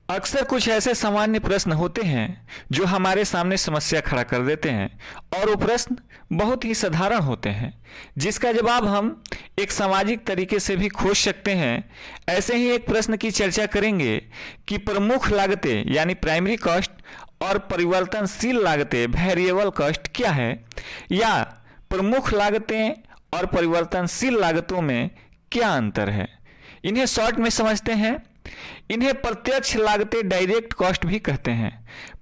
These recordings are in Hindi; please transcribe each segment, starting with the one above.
अक्सर कुछ ऐसे सामान्य प्रश्न होते हैं जो हमारे सामने समस्या खड़ा कर देते हैं और वो प्रश्न बहुत ही साधारण होते हैं जिसका जवाब हम एक सामाजिक तरीके से भी खोज सकते हैं। ऐसे ही एक प्रश्न की चर्चा करेंगे कि प्रमुख लागतें यानी प्राइमरी कॉस्ट और परिवर्तनशील लागतें वेरिएबल कॉस्ट क्या है, या प्रमुख लागतें और परिवर्तनशील लागतों में क्या अंतर है। इन्हें शॉर्ट में समझते हैं। इन्हें प्रत्यक्ष लागतें डायरेक्ट कॉस्ट भी कहते हैं।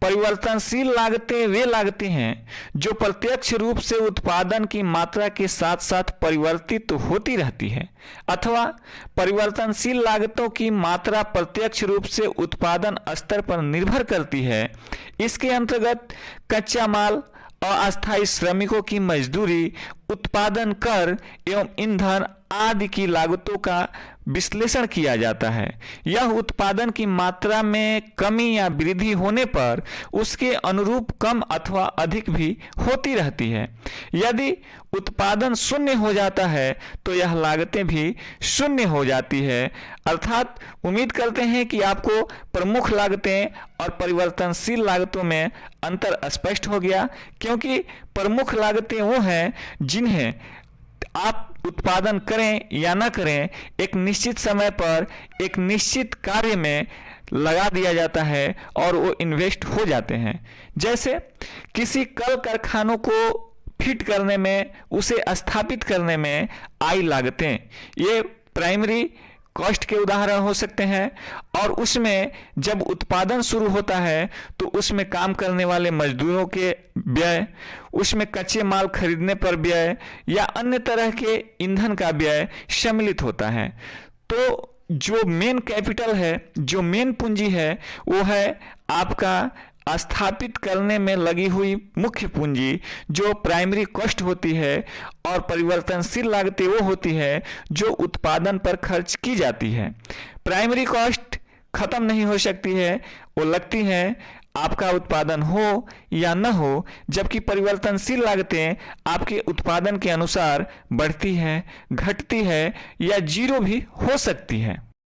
परिवर्तनशील लागतें वे लागतें हैं जो प्रत्यक्ष रूप से उत्पादन की मात्रा के साथ साथ परिवर्तित होती रहती है, अथवा परिवर्तनशील लागतों की मात्रा प्रत्यक्ष रूप से उत्पादन स्तर पर निर्भर करती है। इसके अंतर्गत कच्चा माल, अस्थायी श्रमिकों की मजदूरी, उत्पादन कर एवं ईंधन आदि की लागतों का विश्लेषण किया जाता है। यह उत्पादन की मात्रा में कमी या वृद्धि होने पर उसके अनुरूप कम अथवा अधिक भी होती रहती है। यदि उत्पादन शून्य हो जाता है तो यह लागतें भी शून्य हो जाती है। अर्थात उम्मीद करते हैं कि आपको प्रमुख लागतें और परिवर्तनशील लागतों में अंतर स्पष्ट हो गया, क्योंकि प्रमुख लागतें वो हैं जिन्हें आप उत्पादन करें या न करें एक निश्चित समय पर एक निश्चित कार्य में लगा दिया जाता है और वो इन्वेस्ट हो जाते हैं। जैसे किसी कल कारखानों को फिट करने में, उसे स्थापित करने में आई लागतें, ये प्राइमरी कॉस्ट के उदाहरण हो सकते हैं। और उसमें जब उत्पादन शुरू होता है तो उसमें काम करने वाले मजदूरों के व्यय, उसमें कच्चे माल खरीदने पर व्यय या अन्य तरह के ईंधन का व्यय सम्मिलित होता है। तो जो मेन कैपिटल है, जो मेन पूंजी है, वो है आपका स्थापित करने में लगी हुई मुख्य पूंजी जो प्राइमरी कॉस्ट होती है, और परिवर्तनशील लागतें वो होती है जो उत्पादन पर खर्च की जाती है। प्राइमरी कॉस्ट खत्म नहीं हो सकती है, वो लगती है आपका उत्पादन हो या न हो, जबकि परिवर्तनशील लागतें आपके उत्पादन के अनुसार बढ़ती है, घटती है या जीरो भी हो सकती है।